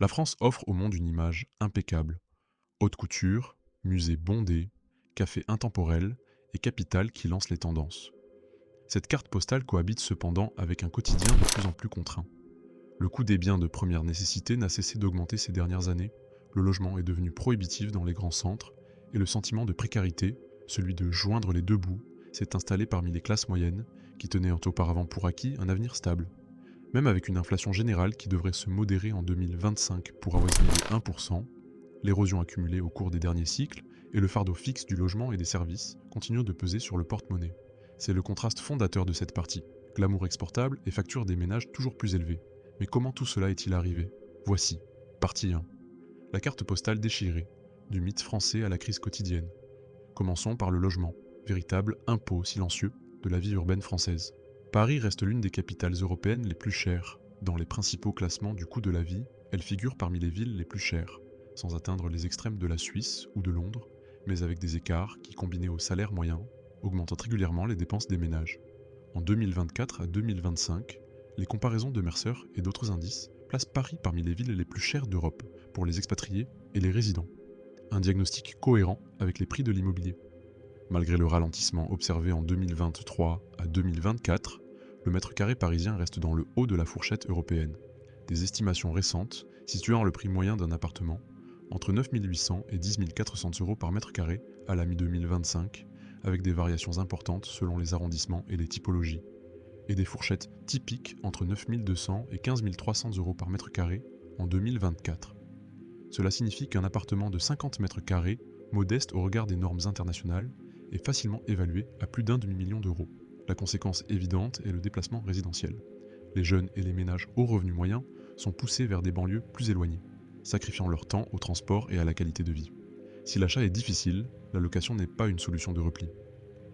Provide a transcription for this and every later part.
La France offre au monde une image impeccable. Haute couture, musées bondés, cafés intemporels et capitale qui lance les tendances. Cette carte postale cohabite cependant avec un quotidien de plus en plus contraint. Le coût des biens de première nécessité n'a cessé d'augmenter ces dernières années, le logement est devenu prohibitif dans les grands centres, et le sentiment de précarité, celui de joindre les deux bouts, s'est installé parmi les classes moyennes, qui tenaient auparavant pour acquis un avenir stable. Même avec une inflation générale qui devrait se modérer en 2025 pour avoisiner les 1%, l'érosion accumulée au cours des derniers cycles et le fardeau fixe du logement et des services continuent de peser sur le porte-monnaie. C'est le contraste fondateur de cette partie. Glamour exportable et facture des ménages toujours plus élevées. Mais comment tout cela est-il arrivé? Voici, partie 1. La carte postale déchirée, du mythe français à la crise quotidienne. Commençons par le logement, véritable impôt silencieux de la vie urbaine française. Paris reste l'une des capitales européennes les plus chères. Dans les principaux classements du coût de la vie, elle figure parmi les villes les plus chères, sans atteindre les extrêmes de la Suisse ou de Londres, mais avec des écarts qui, combinés au salaire moyen, augmentent régulièrement les dépenses des ménages. En 2024 à 2025, les comparaisons de Mercer et d'autres indices placent Paris parmi les villes les plus chères d'Europe pour les expatriés et les résidents. Un diagnostic cohérent avec les prix de l'immobilier. Malgré le ralentissement observé en 2023 à 2024, le mètre carré parisien reste dans le haut de la fourchette européenne. Des estimations récentes situant le prix moyen d'un appartement entre 9 800 et 10 400 euros par mètre carré à la mi-2025, avec des variations importantes selon les arrondissements et les typologies, et des fourchettes typiques entre 9 200 et 15 300 euros par mètre carré en 2024. Cela signifie qu'un appartement de 50 mètres carrés, modeste au regard des normes internationales, est facilement évalué à plus d'un demi-million d'euros. La conséquence évidente est le déplacement résidentiel. Les jeunes et les ménages hauts revenus moyens sont poussés vers des banlieues plus éloignées, sacrifiant leur temps au transport et à la qualité de vie. Si l'achat est difficile, la location n'est pas une solution de repli.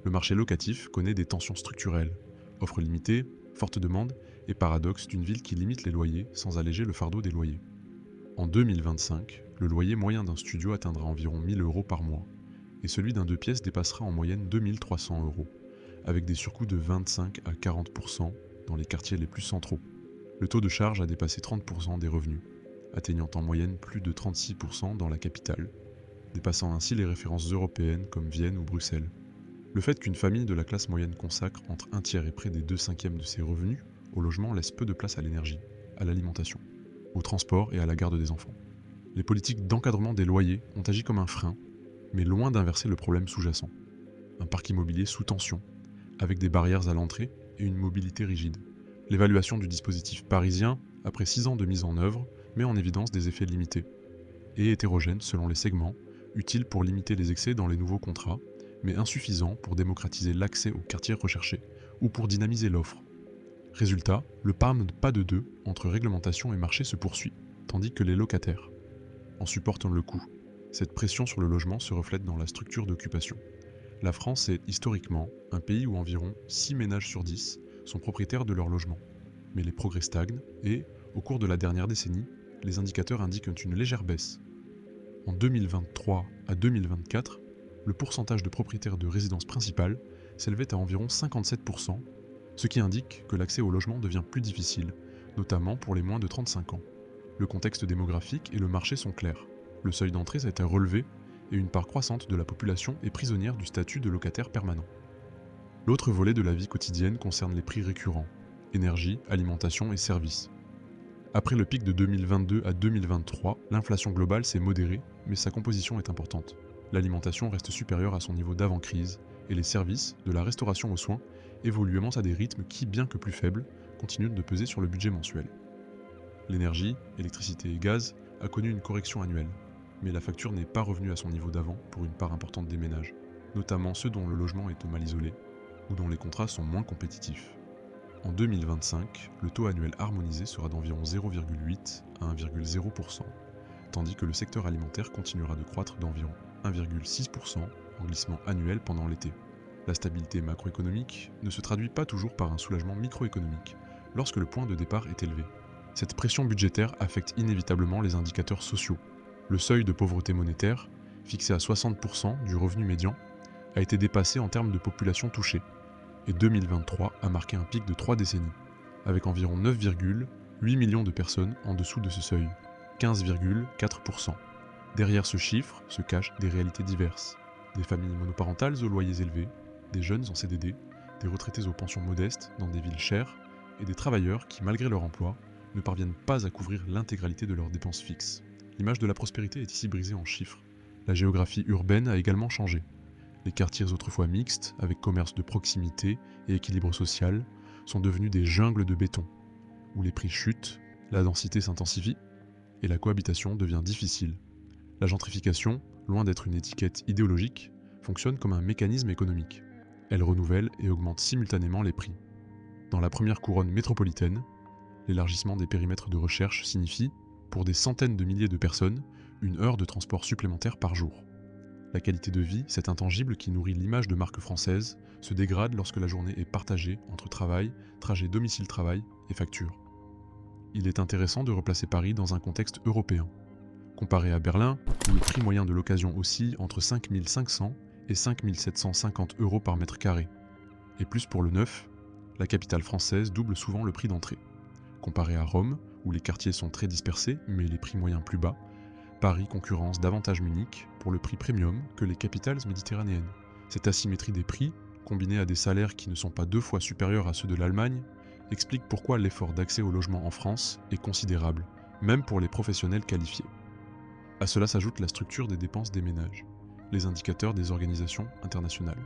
Le marché locatif connaît des tensions structurelles, offre limitée, forte demande et paradoxe d'une ville qui limite les loyers sans alléger le fardeau des loyers. En 2025, le loyer moyen d'un studio atteindra environ 1 000 euros par mois, et celui d'un 2 pièces dépassera en moyenne 2 300 euros, avec des surcoûts de 25 à 40% dans les quartiers les plus centraux. Le taux de charge a dépassé 30% des revenus, atteignant en moyenne plus de 36% dans la capitale, dépassant ainsi les références européennes comme Vienne ou Bruxelles. Le fait qu'une famille de la classe moyenne consacre entre un tiers et près des 2/5 de ses revenus au logement laisse peu de place à l'énergie, à l'alimentation, au transport et à la garde des enfants. Les politiques d'encadrement des loyers ont agi comme un frein, mais loin d'inverser le problème sous-jacent. Un parc immobilier sous tension, avec des barrières à l'entrée et une mobilité rigide. L'évaluation du dispositif parisien, après 6 ans de mise en œuvre, met en évidence des effets limités et hétérogènes selon les segments, utiles pour limiter les excès dans les nouveaux contrats, mais insuffisants pour démocratiser l'accès aux quartiers recherchés ou pour dynamiser l'offre. Résultat, le pas de deux entre réglementation et marché se poursuit, tandis que les locataires en supportent le coût. Cette pression sur le logement se reflète dans la structure d'occupation. La France est historiquement un pays où environ 6 ménages sur 10 sont propriétaires de leur logement. Mais les progrès stagnent et, au cours de la dernière décennie, les indicateurs indiquent une légère baisse. En 2023 à 2024, le pourcentage de propriétaires de résidences principales s'élevait à environ 57%, ce qui indique que l'accès au logement devient plus difficile, notamment pour les moins de 35 ans. Le contexte démographique et le marché sont clairs. Le seuil d'entrée a été relevé et une part croissante de la population est prisonnière du statut de locataire permanent. L'autre volet de la vie quotidienne concerne les prix récurrents, énergie, alimentation et services. Après le pic de 2022 à 2023, l'inflation globale s'est modérée, mais sa composition est importante. L'alimentation reste supérieure à son niveau d'avant-crise, et les services, de la restauration aux soins, évoluent à des rythmes qui, bien que plus faibles, continuent de peser sur le budget mensuel. L'énergie, électricité et gaz, a connu une correction annuelle, mais la facture n'est pas revenue à son niveau d'avant pour une part importante des ménages, notamment ceux dont le logement est mal isolé, ou dont les contrats sont moins compétitifs. En 2025, le taux annuel harmonisé sera d'environ 0,8 à 1,0%, tandis que le secteur alimentaire continuera de croître d'environ 1,6% en glissement annuel pendant l'été. La stabilité macroéconomique ne se traduit pas toujours par un soulagement microéconomique lorsque le point de départ est élevé. Cette pression budgétaire affecte inévitablement les indicateurs sociaux. Le seuil de pauvreté monétaire, fixé à 60% du revenu médian, a été dépassé en termes de population touchée, et 2023 a marqué un pic de 3 décennies, avec environ 9,8 millions de personnes en dessous de ce seuil. 15,4%. Derrière ce chiffre se cachent des réalités diverses. Des familles monoparentales aux loyers élevés, des jeunes en CDD, des retraités aux pensions modestes dans des villes chères, et des travailleurs qui, malgré leur emploi, ne parviennent pas à couvrir l'intégralité de leurs dépenses fixes. L'image de la prospérité est ici brisée en chiffres. La géographie urbaine a également changé. Les quartiers autrefois mixtes, avec commerce de proximité et équilibre social, sont devenus des jungles de béton, où les prix chutent, la densité s'intensifie, et la cohabitation devient difficile. La gentrification, loin d'être une étiquette idéologique, fonctionne comme un mécanisme économique. Elle renouvelle et augmente simultanément les prix. Dans la première couronne métropolitaine, l'élargissement des périmètres de recherche signifie, pour des centaines de milliers de personnes, une heure de transport supplémentaire par jour. La qualité de vie, cet intangible qui nourrit l'image de marque française, se dégrade lorsque la journée est partagée entre travail, trajet domicile-travail et facture. Il est intéressant de replacer Paris dans un contexte européen. Comparé à Berlin, où le prix moyen de location oscille entre 5 500 et 5 750 € par mètre carré. Et plus pour le neuf, la capitale française double souvent le prix d'entrée. Comparé à Rome, où les quartiers sont très dispersés mais les prix moyens plus bas, Paris concurrence davantage Munich pour le prix premium que les capitales méditerranéennes. Cette asymétrie des prix, combinée à des salaires qui ne sont pas 2 fois supérieurs à ceux de l'Allemagne, explique pourquoi l'effort d'accès au logement en France est considérable, même pour les professionnels qualifiés. À cela s'ajoute la structure des dépenses des ménages. Les indicateurs des organisations internationales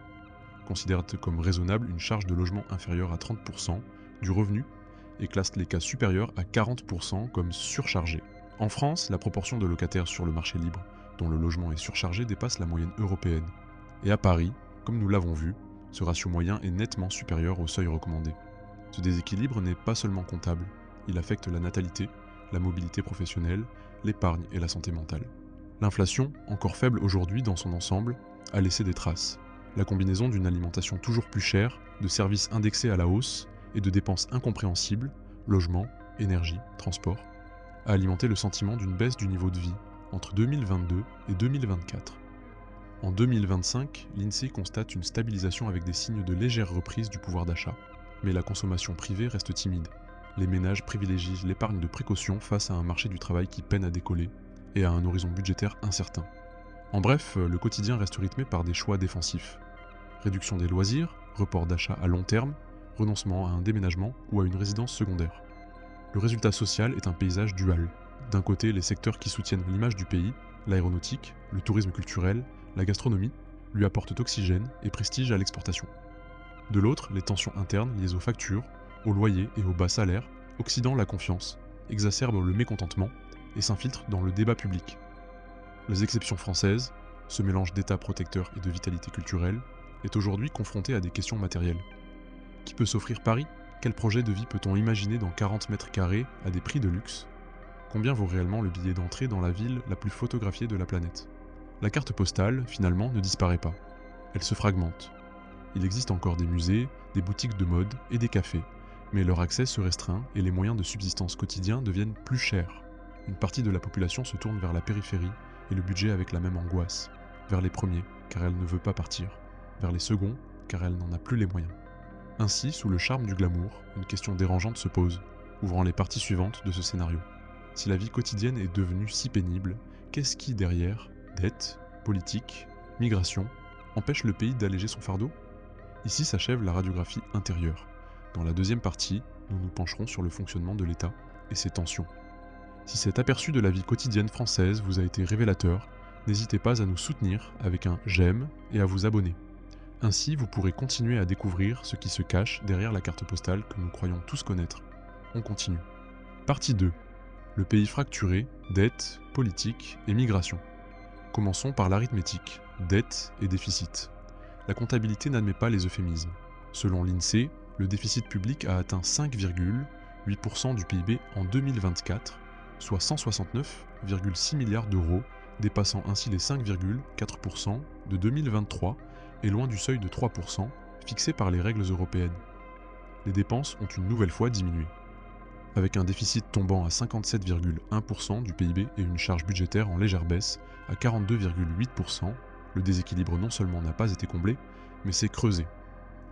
considèrent comme raisonnable une charge de logement inférieure à 30% du revenu et classent les cas supérieurs à 40% comme surchargés. En France, la proportion de locataires sur le marché libre dont le logement est surchargé dépasse la moyenne européenne. Et à Paris, comme nous l'avons vu, ce ratio moyen est nettement supérieur au seuil recommandé. Ce déséquilibre n'est pas seulement comptable, il affecte la natalité, la mobilité professionnelle, l'épargne et la santé mentale. L'inflation, encore faible aujourd'hui dans son ensemble, a laissé des traces. La combinaison d'une alimentation toujours plus chère, de services indexés à la hausse et de dépenses incompréhensibles, logement, énergie, transport, a alimenté le sentiment d'une baisse du niveau de vie entre 2022 et 2024. En 2025, l'INSEE constate une stabilisation avec des signes de légère reprise du pouvoir d'achat. Mais la consommation privée reste timide. Les ménages privilégient l'épargne de précaution face à un marché du travail qui peine à décoller et à un horizon budgétaire incertain. En bref, le quotidien reste rythmé par des choix défensifs. Réduction des loisirs, report d'achat à long terme, renoncement à un déménagement ou à une résidence secondaire. Le résultat social est un paysage dual. D'un côté, les secteurs qui soutiennent l'image du pays, l'aéronautique, le tourisme culturel, la gastronomie, lui apportent oxygène et prestige à l'exportation. De l'autre, les tensions internes liées aux factures, aux loyers et aux bas salaires, oxydant la confiance, exacerbent le mécontentement et s'infiltrent dans le débat public. Les exceptions françaises, ce mélange d'état protecteur et de vitalité culturelle, est aujourd'hui confronté à des questions matérielles. Qui peut s'offrir Paris ? Quel projet de vie peut-on imaginer dans 40 mètres carrés à des prix de luxe ? Combien vaut réellement le billet d'entrée dans la ville la plus photographiée de la planète ? La carte postale, finalement, ne disparaît pas. Elle se fragmente. Il existe encore des musées, des boutiques de mode et des cafés, mais leur accès se restreint et les moyens de subsistance quotidiens deviennent plus chers. Une partie de la population se tourne vers la périphérie et le budget avec la même angoisse. Vers les premiers, car elle ne veut pas partir. Vers les seconds, car elle n'en a plus les moyens. Ainsi, sous le charme du glamour, une question dérangeante se pose, ouvrant les parties suivantes de ce scénario. Si la vie quotidienne est devenue si pénible, qu'est-ce qui, derrière, dette, politique, migration, empêche le pays d'alléger son fardeau ? Ici s'achève la radiographie intérieure. Dans la deuxième partie, nous nous pencherons sur le fonctionnement de l'État et ses tensions. Si cet aperçu de la vie quotidienne française vous a été révélateur, n'hésitez pas à nous soutenir avec un j'aime et à vous abonner. Ainsi, vous pourrez continuer à découvrir ce qui se cache derrière la carte postale que nous croyons tous connaître. On continue. Partie 2. Le pays fracturé, dette, politique et migration. Commençons par l'arithmétique, dette et déficit. La comptabilité n'admet pas les euphémismes. Selon l'INSEE, le déficit public a atteint 5,8% du PIB en 2024, soit 169,6 milliards d'euros, dépassant ainsi les 5,4% de 2023 et loin du seuil de 3% fixé par les règles européennes. Les dépenses ont une nouvelle fois diminué. Avec un déficit tombant à 57,1% du PIB et une charge budgétaire en légère baisse à 42,8%, le déséquilibre non seulement n'a pas été comblé, mais s'est creusé.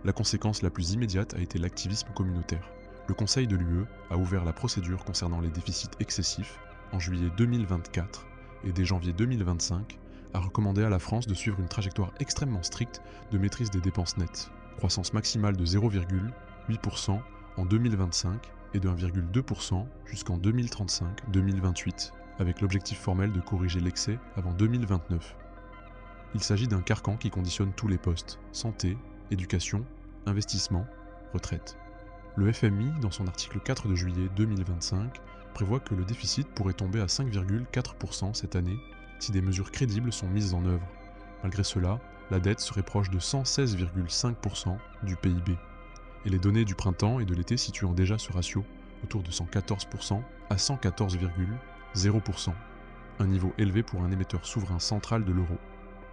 La conséquence la plus immédiate a été l'activisme communautaire. Le Conseil de l'UE a ouvert la procédure concernant les déficits excessifs, en juillet 2024 et dès janvier 2025, a recommandé à la France de suivre une trajectoire extrêmement stricte de maîtrise des dépenses nettes. Croissance maximale de 0,8% en 2025 et de 1,2% jusqu'en 2035-2028, avec l'objectif formel de corriger l'excès avant 2029. Il s'agit d'un carcan qui conditionne tous les postes, santé, éducation, investissement, retraite. Le FMI, dans son article 4 de juillet 2025, prévoit que le déficit pourrait tomber à 5,4% cette année si des mesures crédibles sont mises en œuvre. Malgré cela, la dette serait proche de 116,5% du PIB. Et les données du printemps et de l'été situant déjà ce ratio autour de 114% à 114,0%, un niveau élevé pour un émetteur souverain central de l'euro.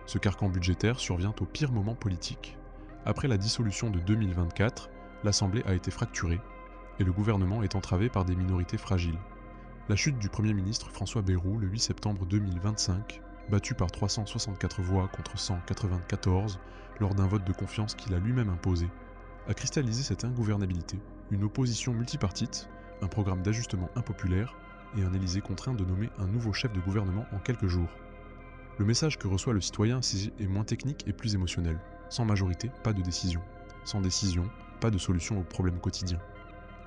Ce carcan budgétaire survient au pire moment politique. Après la dissolution de 2024, l'Assemblée a été fracturée et le gouvernement est entravé par des minorités fragiles. La chute du Premier ministre François Bayrou le 8 septembre 2025, battu par 364 voix contre 194 lors d'un vote de confiance qu'il a lui-même imposé, a cristallisé cette ingouvernabilité, une opposition multipartite, un programme d'ajustement impopulaire et un Élysée contraint de nommer un nouveau chef de gouvernement en quelques jours. Le message que reçoit le citoyen est moins technique et plus émotionnel. Sans majorité, pas de décision. Sans décision, pas de solution aux problèmes quotidiens.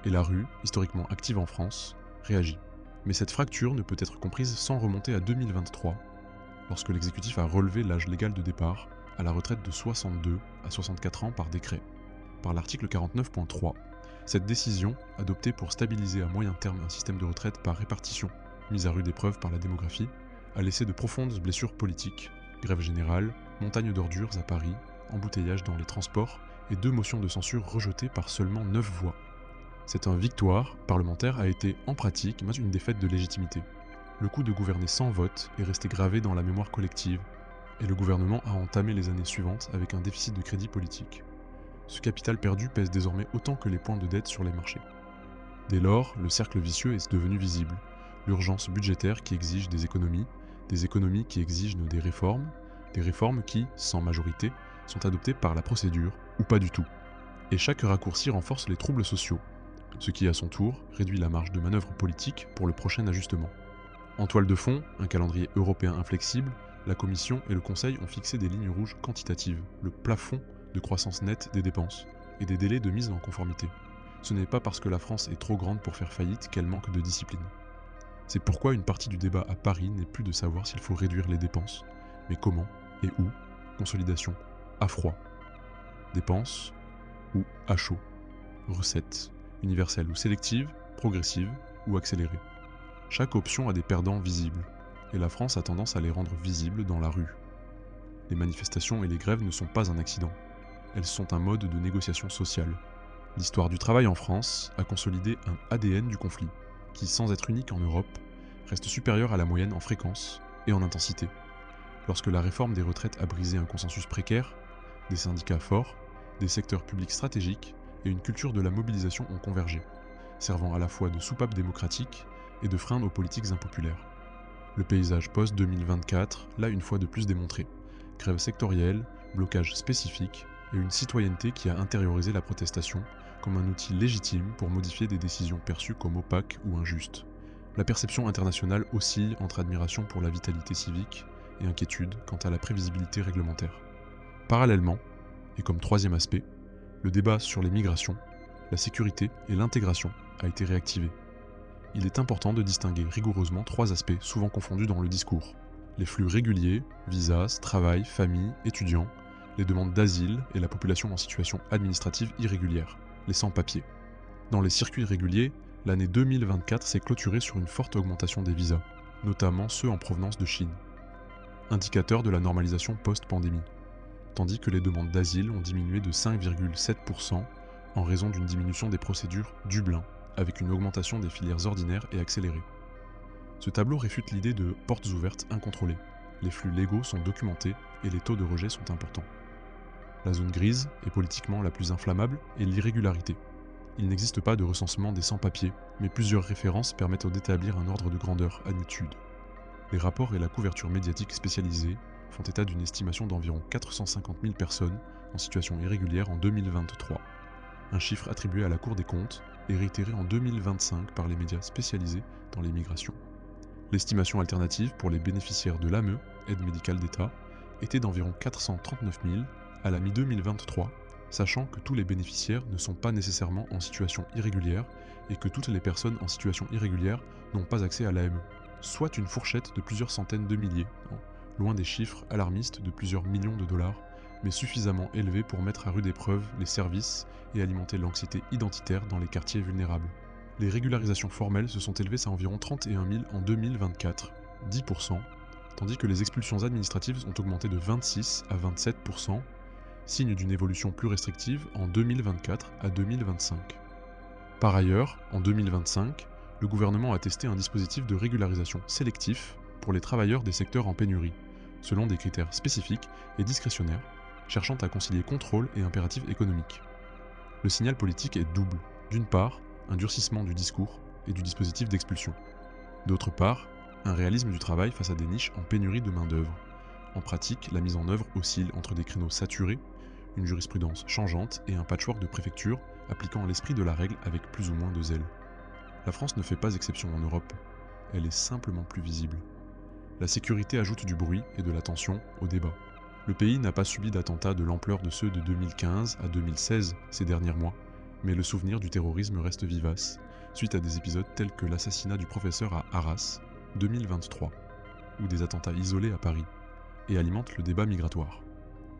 Et la rue, historiquement active en France, réagit. Mais cette fracture ne peut être comprise sans remonter à 2023, lorsque l'exécutif a relevé l'âge légal de départ à la retraite de 62 à 64 ans par décret. Par l'article 49.3, cette décision, adoptée pour stabiliser à moyen terme un système de retraite par répartition, mise à rude épreuve par la démographie, a laissé de profondes blessures politiques, grève générale, montagne d'ordures à Paris, embouteillage dans les transports et 2 motions de censure rejetées par seulement 9 voix. Cette victoire parlementaire a été, en pratique, une défaite de légitimité. Le coup de gouverner sans vote est resté gravé dans la mémoire collective, et le gouvernement a entamé les années suivantes avec un déficit de crédit politique. Ce capital perdu pèse désormais autant que les points de dette sur les marchés. Dès lors, le cercle vicieux est devenu visible. L'urgence budgétaire qui exige des économies qui exigent des réformes qui, sans majorité, sont adoptées par la procédure, ou pas du tout. Et chaque raccourci renforce les troubles sociaux, ce qui à son tour réduit la marge de manœuvre politique pour le prochain ajustement. En toile de fond, un calendrier européen inflexible, la Commission et le Conseil ont fixé des lignes rouges quantitatives, le plafond de croissance nette des dépenses, et des délais de mise en conformité. Ce n'est pas parce que la France est trop grande pour faire faillite qu'elle manque de discipline. C'est pourquoi une partie du débat à Paris n'est plus de savoir s'il faut réduire les dépenses, mais comment et où. Consolidation à froid. Dépenses ou à chaud. Recettes, universelles ou sélectives, progressives ou accélérées. Chaque option a des perdants visibles, et la France a tendance à les rendre visibles dans la rue. Les manifestations et les grèves ne sont pas un accident. Elles sont un mode de négociation sociale. L'histoire du travail en France a consolidé un ADN du conflit, qui, sans être unique en Europe, reste supérieur à la moyenne en fréquence et en intensité. Lorsque la réforme des retraites a brisé un consensus précaire, des syndicats forts, des secteurs publics stratégiques et une culture de la mobilisation ont convergé, servant à la fois de soupape démocratique et de frein aux politiques impopulaires. Le paysage post-2024 l'a une fois de plus démontré. Grève sectorielle, blocage spécifique et une citoyenneté qui a intériorisé la protestation comme un outil légitime pour modifier des décisions perçues comme opaques ou injustes. La perception internationale oscille entre admiration pour la vitalité civique et inquiétude quant à la prévisibilité réglementaire. Parallèlement, et comme troisième aspect, le débat sur les migrations, la sécurité et l'intégration a été réactivé. Il est important de distinguer rigoureusement 3 aspects souvent confondus dans le discours. Les flux réguliers, visas, travail, famille, étudiants, les demandes d'asile et la population en situation administrative irrégulière, les sans-papiers. Dans les circuits réguliers, l'année 2024 s'est clôturée sur une forte augmentation des visas, notamment ceux en provenance de Chine, indicateur de la normalisation post-pandémie, tandis que les demandes d'asile ont diminué de 5,7% en raison d'une diminution des procédures Dublin, avec une augmentation des filières ordinaires et accélérées. Ce tableau réfute l'idée de portes ouvertes incontrôlées. Les flux légaux sont documentés et les taux de rejet sont importants. La zone grise, et politiquement la plus inflammable, est l'irrégularité. Il n'existe pas de recensement des sans-papiers, mais plusieurs références permettent d'établir un ordre de grandeur à l'étude. Les rapports et la couverture médiatique spécialisée font état d'une estimation d'environ 450 000 personnes en situation irrégulière en 2023, un chiffre attribué à la Cour des comptes et réitéré en 2025 par les médias spécialisés dans les migrations. L'estimation alternative pour les bénéficiaires de l'AME, aide médicale d'État, était d'environ 439 000 à la mi-2023, sachant que tous les bénéficiaires ne sont pas nécessairement en situation irrégulière et que toutes les personnes en situation irrégulière n'ont pas accès à l'AME, soit une fourchette de plusieurs centaines de milliers, loin des chiffres alarmistes de plusieurs millions de dollars, mais suffisamment élevés pour mettre à rude épreuve les services et alimenter l'anxiété identitaire dans les quartiers vulnérables. Les régularisations formelles se sont élevées à environ 31 000 en 2024, 10%, tandis que les expulsions administratives ont augmenté de 26 à 27%, signe d'une évolution plus restrictive en 2024 à 2025. Par ailleurs, en 2025, le gouvernement a testé un dispositif de régularisation sélectif pour les travailleurs des secteurs en pénurie, selon des critères spécifiques et discrétionnaires, cherchant à concilier contrôle et impératif économique. Le signal politique est double. D'une part, un durcissement du discours et du dispositif d'expulsion. D'autre part, un réalisme du travail face à des niches en pénurie de main-d'œuvre. En pratique, la mise en œuvre oscille entre des créneaux saturés, une jurisprudence changeante et un patchwork de préfectures appliquant l'esprit de la règle avec plus ou moins de zèle. La France ne fait pas exception en Europe, elle est simplement plus visible. La sécurité ajoute du bruit et de la tension au débat. Le pays n'a pas subi d'attentats de l'ampleur de ceux de 2015 à 2016 ces derniers mois, mais le souvenir du terrorisme reste vivace, suite à des épisodes tels que l'assassinat du professeur à Arras, 2023, ou des attentats isolés à Paris, et alimente le débat migratoire.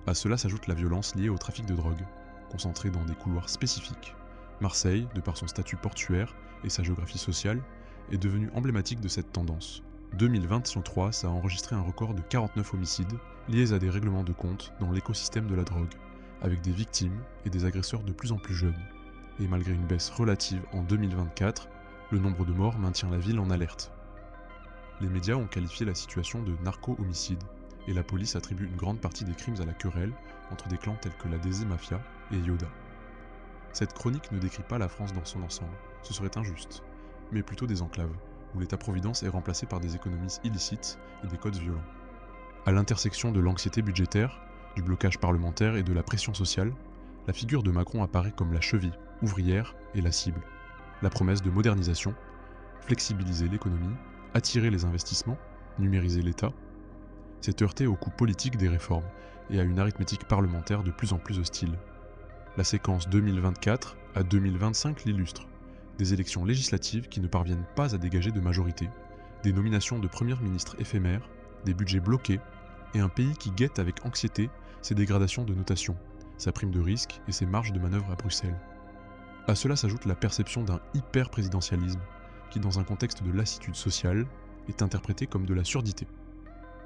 À cela s'ajoute la violence liée au trafic de drogue, concentrée dans des couloirs spécifiques. Marseille, de par son statut portuaire et sa géographie sociale, est devenue emblématique de cette tendance. 2023, ça a enregistré un record de 49 homicides liés à des règlements de compte dans l'écosystème de la drogue, avec des victimes et des agresseurs de plus en plus jeunes. Et malgré une baisse relative en 2024, le nombre de morts maintient la ville en alerte. Les médias ont qualifié la situation de narco-homicide, et la police attribue une grande partie des crimes à la querelle entre des clans tels que la DZ Mafia et Yoda. Cette chronique ne décrit pas la France dans son ensemble, ce serait injuste, mais plutôt des enclaves, où l'État-providence est remplacé par des économies illicites et des codes violents. À l'intersection de l'anxiété budgétaire, du blocage parlementaire et de la pression sociale, la figure de Macron apparaît comme la cheville ouvrière et la cible. La promesse de modernisation, flexibiliser l'économie, attirer les investissements, numériser l'État, s'est heurté au coût politique des réformes et à une arithmétique parlementaire de plus en plus hostile. La séquence 2024 à 2025 l'illustre. Des élections législatives qui ne parviennent pas à dégager de majorité, des nominations de premiers ministres éphémères, des budgets bloqués, et un pays qui guette avec anxiété ses dégradations de notation, sa prime de risque et ses marges de manœuvre à Bruxelles. À cela s'ajoute la perception d'un hyper-présidentialisme, qui dans un contexte de lassitude sociale, est interprété comme de la surdité,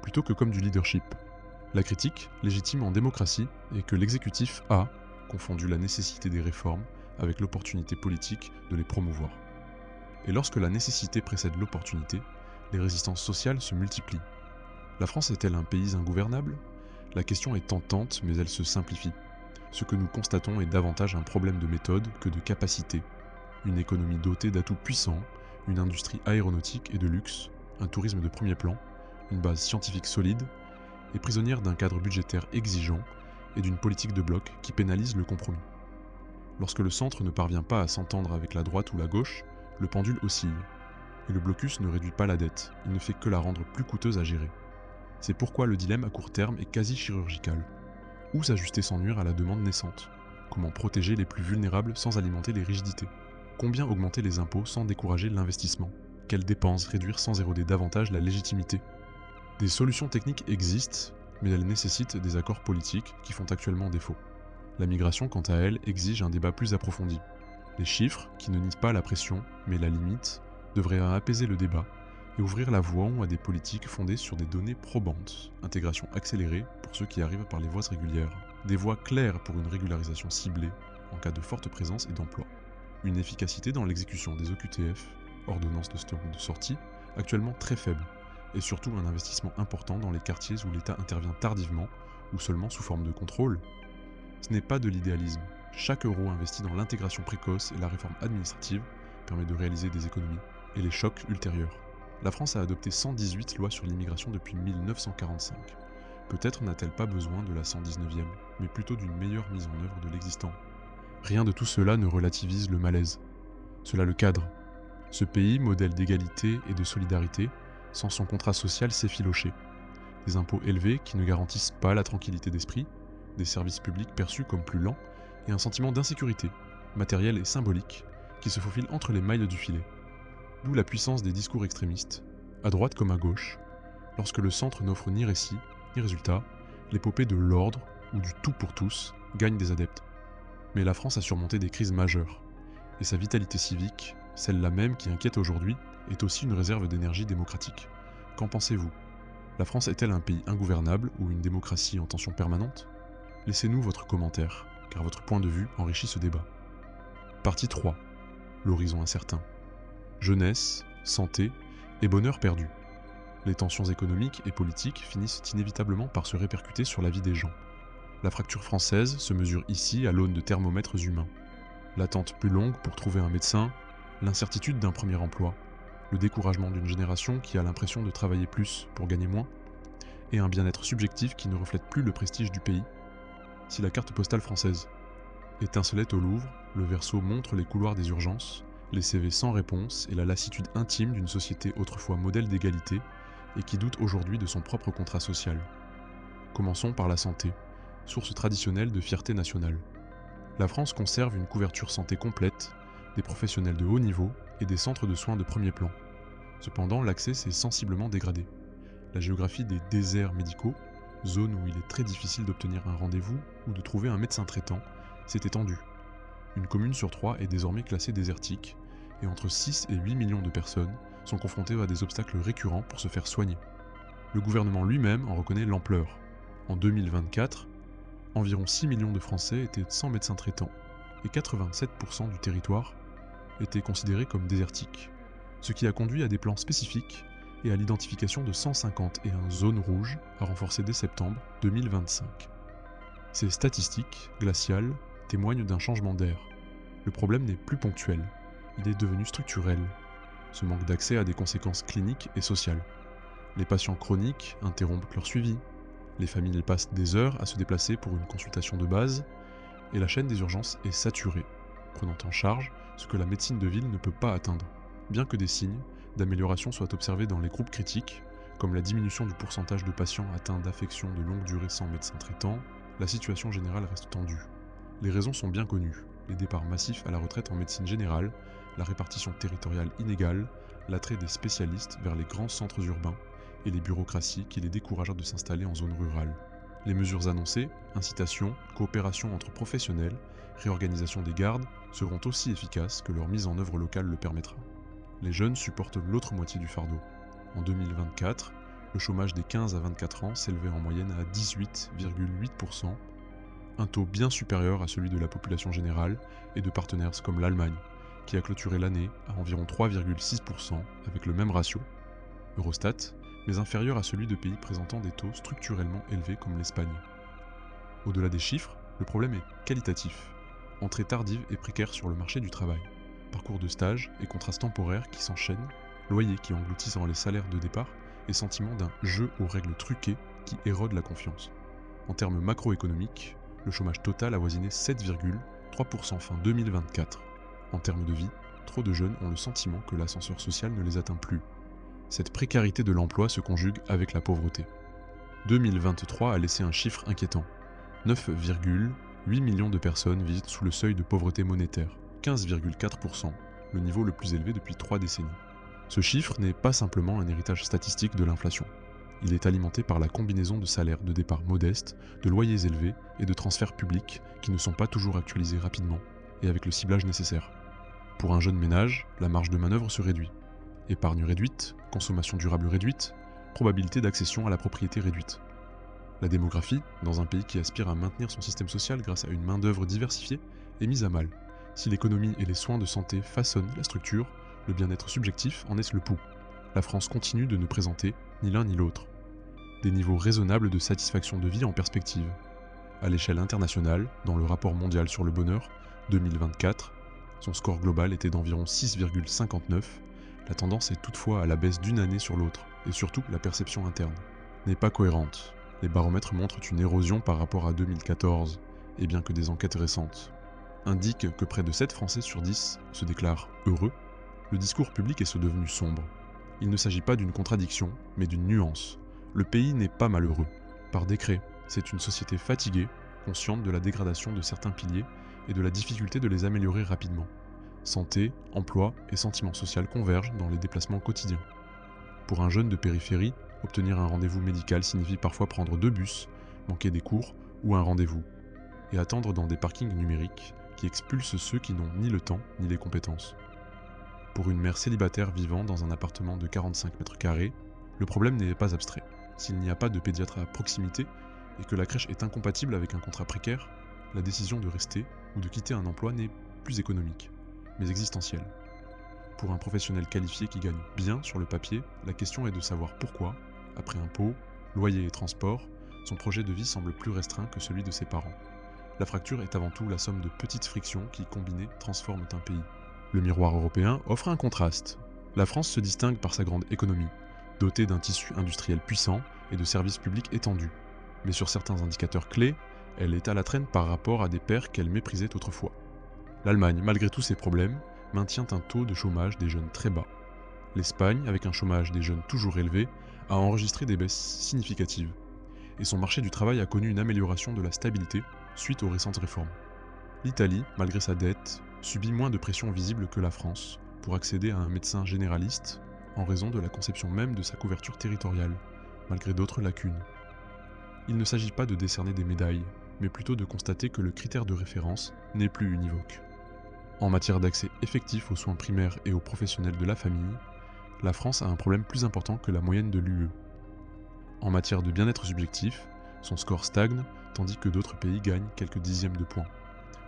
plutôt que comme du leadership. La critique, légitime en démocratie, est que l'exécutif a confondu la nécessité des réformes avec l'opportunité politique de les promouvoir. Et lorsque la nécessité précède l'opportunité, les résistances sociales se multiplient. La France est-elle un pays ingouvernable ? La question est tentante, mais elle se simplifie. Ce que nous constatons est davantage un problème de méthode que de capacité. Une économie dotée d'atouts puissants, une industrie aéronautique et de luxe, un tourisme de premier plan, une base scientifique solide, et prisonnière d'un cadre budgétaire exigeant et d'une politique de bloc qui pénalise le compromis. Lorsque le centre ne parvient pas à s'entendre avec la droite ou la gauche, le pendule oscille. Et le blocus ne réduit pas la dette, il ne fait que la rendre plus coûteuse à gérer. C'est pourquoi le dilemme à court terme est quasi chirurgical. Où s'ajuster sans nuire à la demande naissante ? Comment protéger les plus vulnérables sans alimenter les rigidités ? Combien augmenter les impôts sans décourager l'investissement ? Quelles dépenses réduire sans éroder davantage la légitimité ? Des solutions techniques existent, mais elles nécessitent des accords politiques qui font actuellement défaut. La migration, quant à elle, exige un débat plus approfondi. Les chiffres, qui ne nient pas la pression, mais la limitent, devraient apaiser le débat et ouvrir la voie à des politiques fondées sur des données probantes, intégration accélérée pour ceux qui arrivent par les voies régulières, des voies claires pour une régularisation ciblée en cas de forte présence et d'emploi, une efficacité dans l'exécution des OQTF, ordonnances de sortie, actuellement très faible, et surtout un investissement important dans les quartiers où l'État intervient tardivement ou seulement sous forme de contrôle. Ce n'est pas de l'idéalisme. Chaque euro investi dans l'intégration précoce et la réforme administrative permet de réaliser des économies et les chocs ultérieurs. La France a adopté 118 lois sur l'immigration depuis 1945. Peut-être n'a-t-elle pas besoin de la 119e, mais plutôt d'une meilleure mise en œuvre de l'existant. Rien de tout cela ne relativise le malaise. Cela le cadre. Ce pays, modèle d'égalité et de solidarité, sans son contrat social s'effilocher. Des impôts élevés qui ne garantissent pas la tranquillité d'esprit, des services publics perçus comme plus lents et un sentiment d'insécurité, matérielle et symbolique, qui se faufile entre les mailles du filet. D'où la puissance des discours extrémistes, à droite comme à gauche, lorsque le centre n'offre ni récit, ni résultat, l'épopée de l'ordre ou du tout pour tous gagne des adeptes. Mais la France a surmonté des crises majeures, et sa vitalité civique, celle-là même qui inquiète aujourd'hui, est aussi une réserve d'énergie démocratique. Qu'en pensez-vous ? La France est-elle un pays ingouvernable ou une démocratie en tension permanente ? Laissez-nous votre commentaire, car votre point de vue enrichit ce débat. Partie 3. L'horizon incertain. Jeunesse, santé et bonheur perdu. Les tensions économiques et politiques finissent inévitablement par se répercuter sur la vie des gens. La fracture française se mesure ici à l'aune de thermomètres humains. L'attente plus longue pour trouver un médecin, l'incertitude d'un premier emploi, le découragement d'une génération qui a l'impression de travailler plus pour gagner moins, et un bien-être subjectif qui ne reflète plus le prestige du pays. Si la carte postale française étincelait au Louvre, le verso montre les couloirs des urgences, les CV sans réponse et la lassitude intime d'une société autrefois modèle d'égalité et qui doute aujourd'hui de son propre contrat social. Commençons par la santé, source traditionnelle de fierté nationale. La France conserve une couverture santé complète, des professionnels de haut niveau et des centres de soins de premier plan. Cependant, l'accès s'est sensiblement dégradé. La géographie des déserts médicaux, zone où il est très difficile d'obtenir un rendez-vous ou de trouver un médecin traitant, s'est étendue. Une commune sur 3 est désormais classée désertique, et entre 6 et 8 millions de personnes sont confrontées à des obstacles récurrents pour se faire soigner. Le gouvernement lui-même en reconnaît l'ampleur. En 2024, environ 6 millions de Français étaient sans médecin traitant, et 87% du territoire était considéré comme désertique, ce qui a conduit à des plans spécifiques et à l'identification de 151 zones rouges à renforcer dès septembre 2025. Ces statistiques glaciales témoignent d'un changement d'air. Le problème n'est plus ponctuel, il est devenu structurel. Ce manque d'accès a des conséquences cliniques et sociales. Les patients chroniques interrompent leur suivi, les familles passent des heures à se déplacer pour une consultation de base, et la chaîne des urgences est saturée, prenant en charge ce que la médecine de ville ne peut pas atteindre. Bien que des signes d'amélioration soient observés dans les groupes critiques, comme la diminution du pourcentage de patients atteints d'affections de longue durée sans médecin traitant, la situation générale reste tendue. Les raisons sont bien connues, les départs massifs à la retraite en médecine générale, la répartition territoriale inégale, l'attrait des spécialistes vers les grands centres urbains et les bureaucraties qui les découragent de s'installer en zone rurale. Les mesures annoncées, incitation, coopération entre professionnels, réorganisation des gardes, seront aussi efficaces que leur mise en œuvre locale le permettra. Les jeunes supportent l'autre moitié du fardeau. En 2024, le chômage des 15 à 24 ans s'élevait en moyenne à 18,8%, un taux bien supérieur à celui de la population générale et de partenaires comme l'Allemagne, qui a clôturé l'année à environ 3,6% avec le même ratio, Eurostat, mais inférieur à celui de pays présentant des taux structurellement élevés comme l'Espagne. Au-delà des chiffres, le problème est qualitatif. Entrée tardive et précaire sur le marché du travail, parcours de stage et contrastes temporaires qui s'enchaînent, loyers qui engloutissent les salaires de départ et sentiment d'un jeu aux règles truquées qui érode la confiance. En termes macroéconomiques, le chômage total avoisinait 7,3% fin 2024. En termes de vie, trop de jeunes ont le sentiment que l'ascenseur social ne les atteint plus. Cette précarité de l'emploi se conjugue avec la pauvreté. 2023 a laissé un chiffre inquiétant. 9,8 millions de personnes vivent sous le seuil de pauvreté monétaire, 15,4%, le niveau le plus élevé depuis 3 décennies. Ce chiffre n'est pas simplement un héritage statistique de l'inflation. Il est alimenté par la combinaison de salaires de départ modestes, de loyers élevés et de transferts publics qui ne sont pas toujours actualisés rapidement et avec le ciblage nécessaire. Pour un jeune ménage, la marge de manœuvre se réduit. Épargne réduite, consommation durable réduite, probabilité d'accession à la propriété réduite. La démographie, dans un pays qui aspire à maintenir son système social grâce à une main-d'œuvre diversifiée, est mise à mal. Si l'économie et les soins de santé façonnent la structure, le bien-être subjectif en est le pouls. La France continue de ne présenter ni l'un ni l'autre. Des niveaux raisonnables de satisfaction de vie en perspective. À l'échelle internationale, dans le rapport mondial sur le bonheur 2024, son score global était d'environ 6,59. La tendance est toutefois à la baisse d'une année sur l'autre, et surtout la perception interne n'est pas cohérente. Les baromètres montrent une érosion par rapport à 2014, et bien que des enquêtes récentes indiquent que près de 7 Français sur 10 se déclarent heureux, le discours public est devenu sombre. Il ne s'agit pas d'une contradiction, mais d'une nuance. Le pays n'est pas malheureux. Par décret, c'est une société fatiguée, consciente de la dégradation de certains piliers et de la difficulté de les améliorer rapidement. Santé, emploi et sentiment social convergent dans les déplacements quotidiens. Pour un jeune de périphérie, obtenir un rendez-vous médical signifie parfois prendre 2 bus, manquer des cours ou un rendez-vous, et attendre dans des parkings numériques qui expulsent ceux qui n'ont ni le temps ni les compétences. Pour une mère célibataire vivant dans un appartement de 45 mètres carrés, le problème n'est pas abstrait. S'il n'y a pas de pédiatre à proximité et que la crèche est incompatible avec un contrat précaire, la décision de rester ou de quitter un emploi n'est plus économique, mais existentielle. Pour un professionnel qualifié qui gagne bien sur le papier, la question est de savoir pourquoi, après impôts, loyer et transport, son projet de vie semble plus restreint que celui de ses parents. La fracture est avant tout la somme de petites frictions qui, combinées, transforment un pays. Le miroir européen offre un contraste. La France se distingue par sa grande économie, dotée d'un tissu industriel puissant et de services publics étendus. Mais sur certains indicateurs clés, elle est à la traîne par rapport à des pairs qu'elle méprisait autrefois. L'Allemagne, malgré tous ses problèmes, maintient un taux de chômage des jeunes très bas. L'Espagne, avec un chômage des jeunes toujours élevé, a enregistré des baisses significatives. Et son marché du travail a connu une amélioration de la stabilité suite aux récentes réformes. L'Italie, malgré sa dette, subit moins de pression visible que la France pour accéder à un médecin généraliste en raison de la conception même de sa couverture territoriale, malgré d'autres lacunes. Il ne s'agit pas de décerner des médailles, mais plutôt de constater que le critère de référence n'est plus univoque. En matière d'accès effectif aux soins primaires et aux professionnels de la famille, la France a un problème plus important que la moyenne de l'UE. En matière de bien-être subjectif, son score stagne, tandis que d'autres pays gagnent quelques dixièmes de points.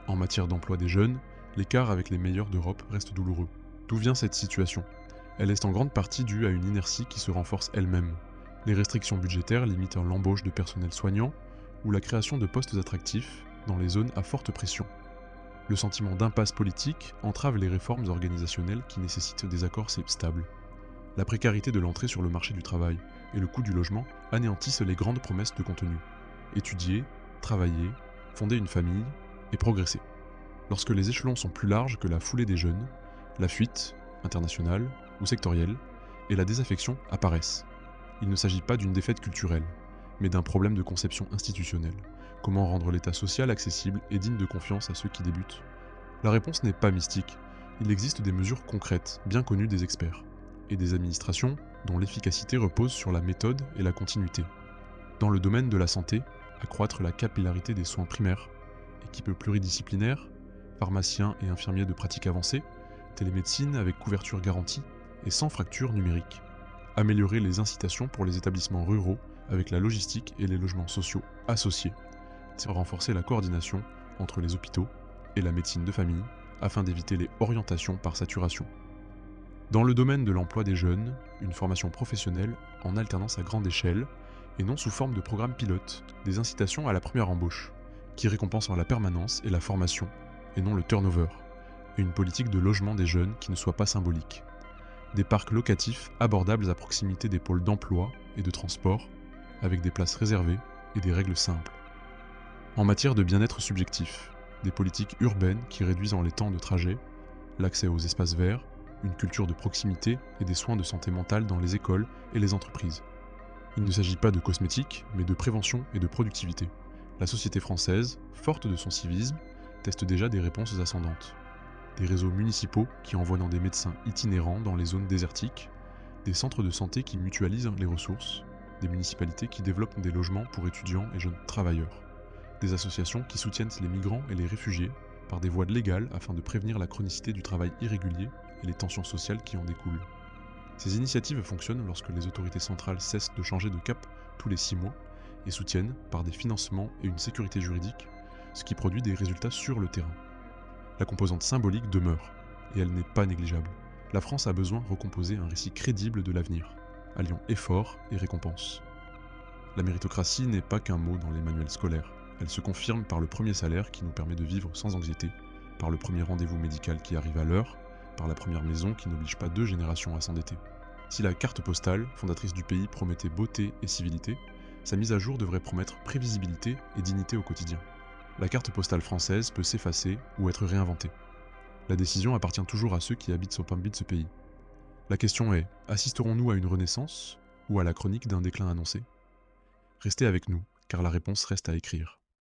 En matière d'emploi des jeunes, l'écart avec les meilleurs d'Europe reste douloureux. D'où vient cette situation ? Elle est en grande partie due à une inertie qui se renforce elle-même. Les restrictions budgétaires limitent l'embauche de personnel soignant ou la création de postes attractifs dans les zones à forte pression. Le sentiment d'impasse politique entrave les réformes organisationnelles qui nécessitent des accords stables. La précarité de l'entrée sur le marché du travail et le coût du logement anéantissent les grandes promesses de contenu. Étudier, travailler, fonder une famille et progresser. Lorsque les échelons sont plus larges que la foulée des jeunes, la fuite, internationale ou sectorielle, et la désaffection apparaissent. Il ne s'agit pas d'une défaite culturelle, mais d'un problème de conception institutionnelle. Comment rendre l'État social accessible et digne de confiance à ceux qui débutent ? La réponse n'est pas mystique. Il existe des mesures concrètes, bien connues des experts, et des administrations dont l'efficacité repose sur la méthode et la continuité. Dans le domaine de la santé, accroître la capillarité des soins primaires, équipes pluridisciplinaires, pharmaciens et infirmiers de pratique avancée, télémédecine avec couverture garantie et sans fracture numérique. Améliorer les incitations pour les établissements ruraux avec la logistique et les logements sociaux associés. Renforcer la coordination entre les hôpitaux et la médecine de famille afin d'éviter les orientations par saturation. Dans le domaine de l'emploi des jeunes, une formation professionnelle en alternance à grande échelle et non sous forme de programme pilote, des incitations à la première embauche, qui récompensent la permanence et la formation, et non le turnover, et une politique de logement des jeunes qui ne soit pas symbolique. Des parcs locatifs abordables à proximité des pôles d'emploi et de transport, avec des places réservées et des règles simples. En matière de bien-être subjectif, des politiques urbaines qui réduisent les temps de trajet, l'accès aux espaces verts, une culture de proximité et des soins de santé mentale dans les écoles et les entreprises. Il ne s'agit pas de cosmétique, mais de prévention et de productivité. La société française, forte de son civisme, teste déjà des réponses ascendantes. Des réseaux municipaux qui envoient dans des médecins itinérants dans les zones désertiques, des centres de santé qui mutualisent les ressources, des municipalités qui développent des logements pour étudiants et jeunes travailleurs, des associations qui soutiennent les migrants et les réfugiés par des voies légales afin de prévenir la chronicité du travail irrégulier et les tensions sociales qui en découlent. Ces initiatives fonctionnent lorsque les autorités centrales cessent de changer de cap tous les 6 mois et soutiennent, par des financements et une sécurité juridique, ce qui produit des résultats sur le terrain. La composante symbolique demeure, et elle n'est pas négligeable. La France a besoin de recomposer un récit crédible de l'avenir, alliant effort et récompense. La méritocratie n'est pas qu'un mot dans les manuels scolaires. Elle se confirme par le premier salaire qui nous permet de vivre sans anxiété, par le premier rendez-vous médical qui arrive à l'heure, par la première maison qui n'oblige pas 2 générations à s'endetter. Si la carte postale, fondatrice du pays, promettait beauté et civilité, sa mise à jour devrait promettre prévisibilité et dignité au quotidien. La carte postale française peut s'effacer ou être réinventée. La décision appartient toujours à ceux qui habitent au pambi de ce pays. La question est, assisterons-nous à une renaissance ou à la chronique d'un déclin annoncé? Restez avec nous, car la réponse reste à écrire.